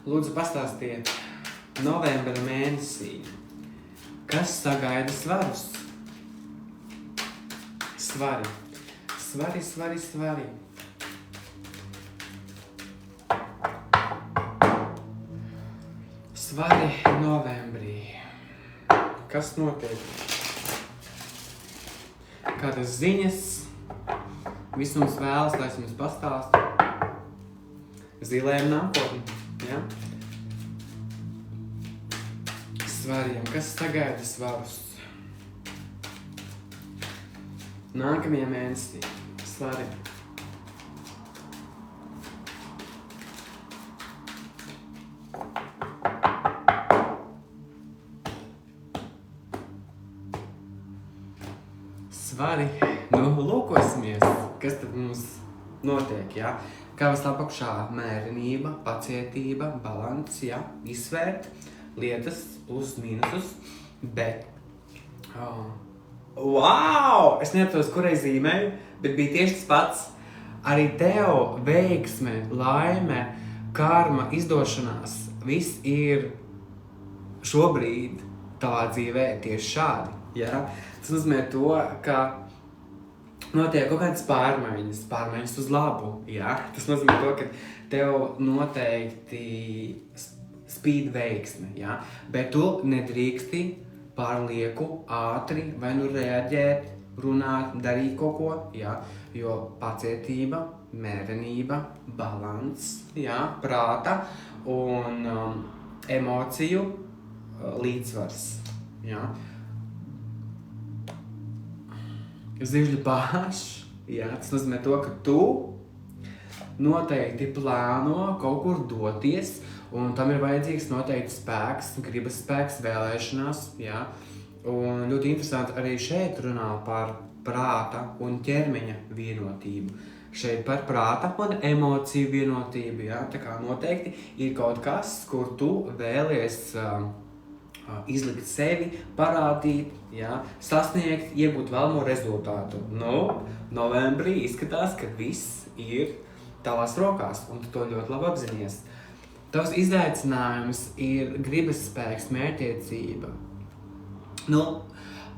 Lūdzu, pastāstiet novembra mēnesī, kas sagaida svarus? Svari. Svari novembrī. Kas notiek? Kādas ziņas? Viss mums vēlas, lai es jums pastāstu. Zilēm nākotni, ja? Svariem. Kas sagaida svarus? Nākamajā mēnesī. Svari. Svari. Lūkosimies, kas tad mums notiek, ja? Kavas apakšā mērenība, pacietība, balans, ja? Izsvērt lietas, plus, mīnusus, bet... Wow! Es neaptos, kurai zīmēju, bet bija tieši tas pats. Arī tev veiksme, laime, karma, izdošanās, viss ir šobrīd tavā dzīvē tieši šādi, ja? Tas nozīmē to, ka notiek kaut kādas pārmaiņas uz labu, ja? Tas nozīmē to, ka tev noteikti spīd veiksme, ja? Bet tu nedrīksti pārlieku ātri vai nu reaģēt, runāt, darīt kaut ko, ja? Jo pacietība, mērenība, balans, ja? Prāta un emociju līdzsvars, ja? Zivļu pāš, ja? Tas nozīmē to, ka tu noteikti plāno kaut kur doties, un tam ir vajadzīgs noteikti spēks, gribas spēks, vēlēšanās, ja? Un ļoti interesanti arī šeit runā par prāta un ķermeņa vienotību. Šeit par prāta un emociju vienotību, ja? Tā kā noteikti ir kaut kas, kur tu vēlies izlikt sevi, parādīt, ja? Sasniegt, iegūt vēlamo rezultātu. Novembrī izskatās, ka viss ir tavās rokās, un tu to ļoti labi apzinies. Tavs izaicinājums ir gribas spēks, mērķtiecība.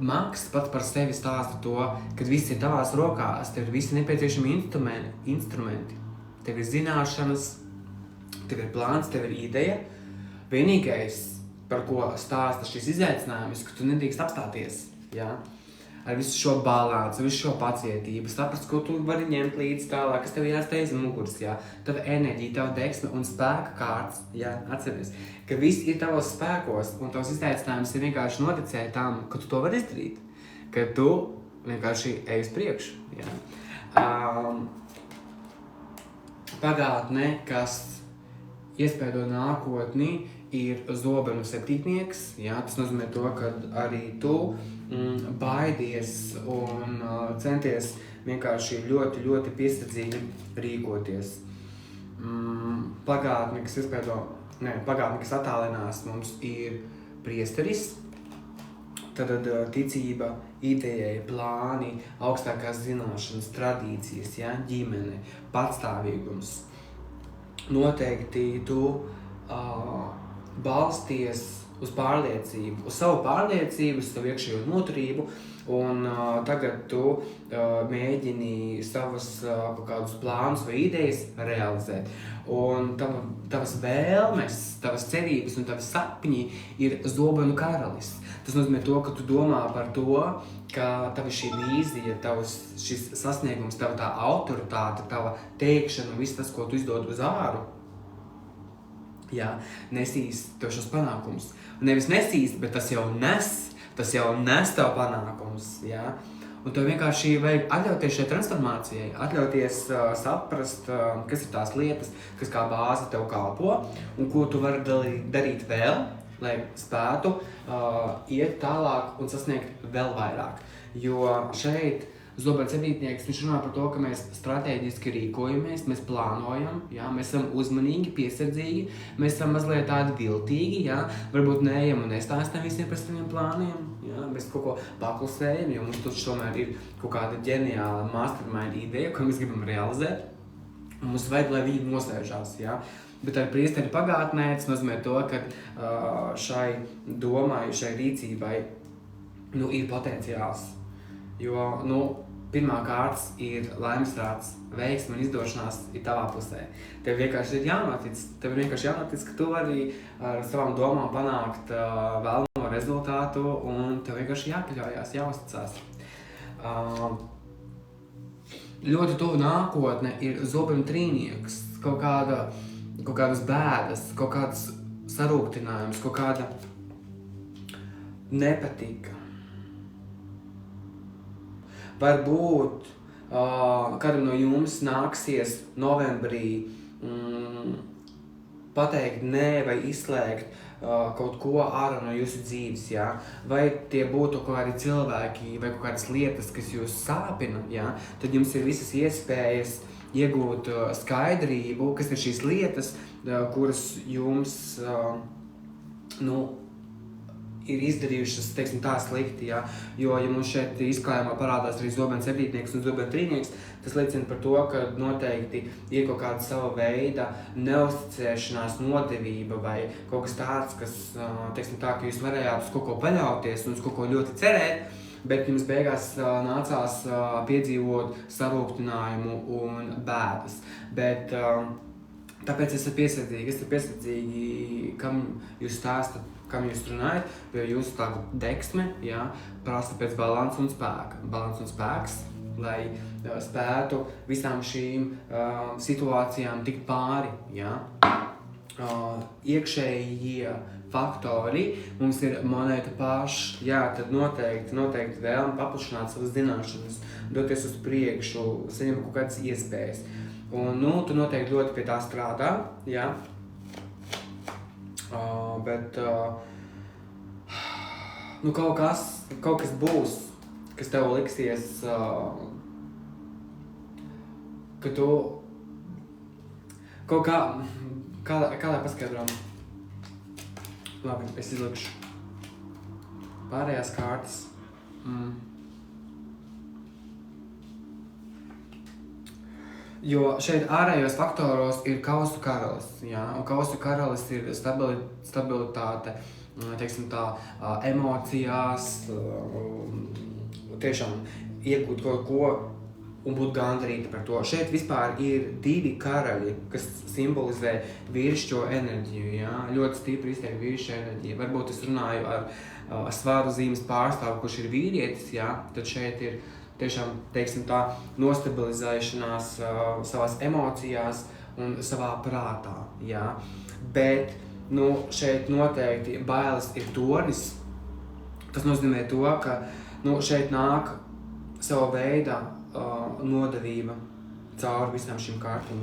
Maks pats par sevi stāsta to, ka viss ir tavās rokās, tev ir visi nepieciešami instrumenti. Tev ir zināšanas, tev ir plāns, tev ir ideja. Vienīgais, par ko stāsta šis izaicinājums, ka tu nedrīkst apstāties, ja? Ar visu šo balansu, visu šo pacietību, saprast, ko tu vari ņemt līdzi tālāk, kas tev jāsteidz muguras, ja? Tava enerģija, tava deksme un spēka kārts, ja? Atceries, ka viss ir tavos spēkos un tavs izaicinājums ir vienkārši noticēt tam, ka tu to vari izdarīt, ka tu vienkārši ej uz priekšu, ja? Pagātne, kas iespēdo nākotni, ir zobenu septītnieks, ja? Tas nozīmē to, ka arī tu baidies un centies vienkārši ļoti, ļoti piesardzīgi rīkoties. Pagātne, kas attālinās, mums ir priesteris, tad ticība, idejai, plāni, augstākās zināšanas, tradīcijas, ja? Ģimene, patstāvīgums. Noteikti tu balsties uz pārliecību, uz savu pārliecību, uz savu iekšējo noturību, un tagad tu mēģini savus kaut kādus plānus vai idejas realizēt. Un tavas vēlmes, tavas cerības un tavas sapņi ir zobenu karalis. Tas nozīmē to, ka tu domā par to, ka tava šī vīzija, tavs šis sasniegums, tava tā autoritāte, tava teikšana un viss tas, ko tu izdod uz āru, ja, nesīs tev šos panākumus. Nevis nesīs, bet tas jau nes tev panākumus, ja. Un tev vienkārši vajag atļauties šai transformācijai, atļauties saprast, kas ir tās lietas, kas kā bāze tev kalpo, un ko tu vari darīt vēl, lai spētu iet tālāk un sasniegt vēl vairāk. Jo šeit zobens septītnieks, viņš runā par to, ka mēs stratēģiski rīkojamies, mēs plānojam, ja? Mēs esam uzmanīgi, piesardzīgi, mēs esam mazliet tādi viltīgi, ja? Varbūt neejam un nestāstam visiem par saviem plāniem, ja? Mēs kaut ko paklusējam, jo mums taču tomēr ir kaut kāda ģeniāla mastermind ideja, ko mēs gribam realizēt, un mums vajag, lai viņi nosēžās, ja? Bet ar priesteri pagātnē tas nozīmē to, ka šai domai, šai rīcībai ir potenciāls. Jo pirmā kārtas ir laimes rāds, veiksme un izdošanās ir tavā pusē. Tev vienkārši ir jānotic, ka tu vari ar savām domām panākt vēlamo rezultātu, un tev vienkārši jāpaļaujās, jāuzticās. Ļoti tuvu nākotne ir zobenu trīnieks, kaut kādas bēdas, kaut kādas sarūktinājums, kaut kāda nepatika. Varbūt kādam no jums nāksies novembrī pateikt nē vai izslēgt kaut ko ārā no jūsu dzīves, jā? Vai tie būtu kaut kādi cilvēki vai kaut kādas lietas, kas jūs sāpina, jā? Tad jums ir visas iespējas iegūt skaidrību, kas ir šīs lietas, kuras jums ir izdarījušas, teiksim, tā slikti, jā. Jo, ja mums šeit izklājumā parādās arī zobenu septītnieks un zobenu trīnieks, tas liecina par to, ka noteikti ir kaut kāda sava veida neuzticēšanās, nodevība vai kaut kas tāds, kas, teiksim tā, ka jūs varējāt uz kaut ko paļauties un uz kaut ko ļoti cerēt, bet jums beigās nācās piedzīvot sarūktinājumu un bēdas. Bet tāpēc esat piesardzīgi, kam jūs stāstat, kam jūs runājat, jo jūsu tāda deksme, jā, prasa pēc balansa un spēka. Balans un spēks, lai spētu visām šīm situācijām tikt pāri, jā. Iekšējie faktori, mums ir monēta paša, jā, tad noteikti vēlme paplašināt savas zināšanas, doties uz priekšu, saņemt kaut kādas iespējas. Un, tu noteikti ļoti pie tā strādā, jā. Bet kaut kas būs, kas tev liksies, ka tu kaut kā lai paskaidrām. Labi, es izlikšu pārējās kārtas. Jo šeit ārējos faktoros ir kausu karalis, jā, un kausu karalis ir stabilitāte, teiksim tā, emocijās, tiešām iegūt kaut ko un būt gandarīti par to. Šeit vispār ir 2 karaļi, kas simbolizē vīrišķo enerģiju, jā, ļoti stipri izteikti vīrišķa enerģija. Varbūt es runāju ar svaru zīmes pārstāvu, kurš ir vīrietis, jā, tad šeit ir tiešām, teiksim tā, nostabilizēšanās savās emocijās un savā prātā, jā. Bet, šeit noteikti bailes ir tornis. Tas nozīmē to, ka, šeit nāk sava veida nodevība cauri visām šīm kārtām.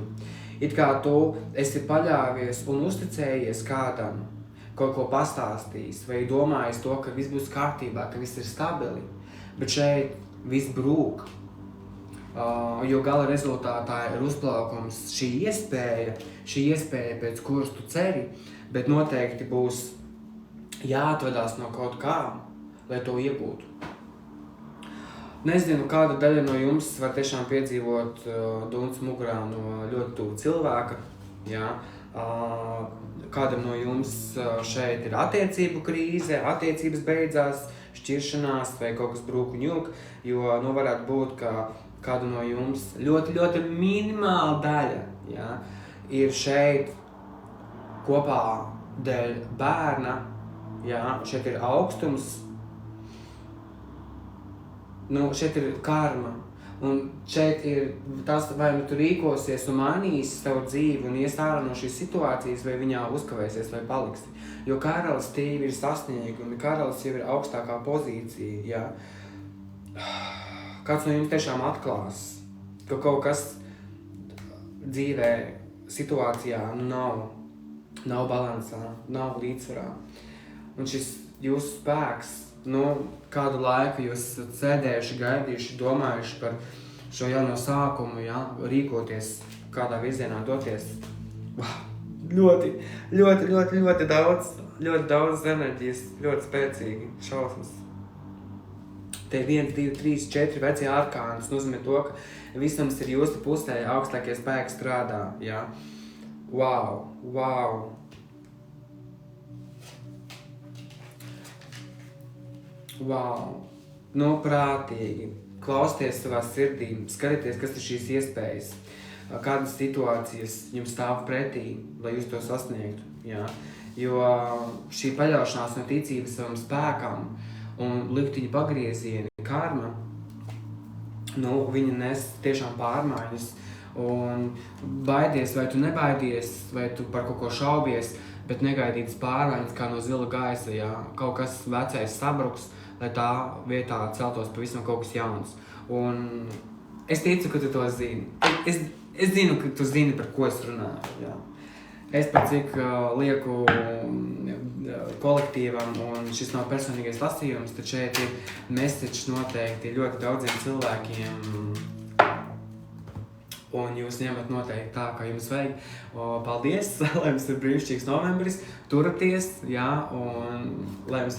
It kā tu esi paļāvies un uzticējies kādam, kaut ko pastāstījis, vai domājis to, ka viss būs kārtībā, ka viss ir stabili, bet šeit viss brūk, jo gala rezultātā ir uzplaukums šī iespēja, pēc kuras tu ceri, bet noteikti būs jāatvadās no kaut kā, lai to iegūtu. Nezinu, kāda daļa no jums var tiešām piedzīvot duns mugurā no ļoti tuvu cilvēka, jā. Kādam no jums šeit ir attiecību krīze, attiecības beidzās, šķiršanās vai kaut kas brūk un jūk, jo varētu būt, ka kādu no jums ļoti, ļoti minimāla daļa, jā, ir šeit kopā dēļ bērna, jā, šeit ir augstums, šeit ir karma, un šeit ir tas, vai tu rīkosies un mainīsi savu dzīvi un ies ārā no šīs situācijas, vai viņā uzkavēsies vai paliksi. Jo karalis tīvi ir sasniegumi, karalis jau ir augstākā pozīcija, jā. Kāds no jums tiešām atklās, ka kaut kas dzīvē, situācijā nav balansā, nav līdzsvarā. Un šis jūsu spēks, kādu laiku jūs esat sēdējuši, gaidījuši, domājuši par šo jauno sākumu, jā, rīkoties, kādā virzienā doties. Ļoti, ļoti, ļoti, ļoti daudz enerģijas, ļoti spēcīgi, šausmas. Te 1, 2, 3, 4 vecie arkāni, tas nozīmē to, ka visam ir jūsu pusē, augstākie spēki strādā, jā. Wow, wow. Wow. Nu, prātīgi. Klausieties savā sirdī, skatieties, kas ir šīs iespējas, kādas situācijas jums stāv pretī, lai jūs to sasniegtu. Jā? Jo šī paļaušanās un ticība savam spēkam un likteņa pagriezieni, karma, nu, viņa nes tiešām pārmaiņas. Un baidies, vai tu nebaidies, vai tu par kaut ko šaubies, bet negaidītas pārmaiņas kā no zila gaisa, jā. Kaut kas vecais sabruks, lai tā vietā celtos pavisam kaut kas jauns. Un es ticu, ka tu to zini. Es zinu, ka tu zini, par ko es runāju. Jā. Es pat cik lieku kolektīvam, un šis nav personīgais lasījums, tad šeit ir message noteikti ļoti daudziem cilvēkiem. Un jūs ņemat noteikti tā, kā jums vajag. Paldies, lai jums ir brīnišķīgs novembris, turaties, jā, un lai jums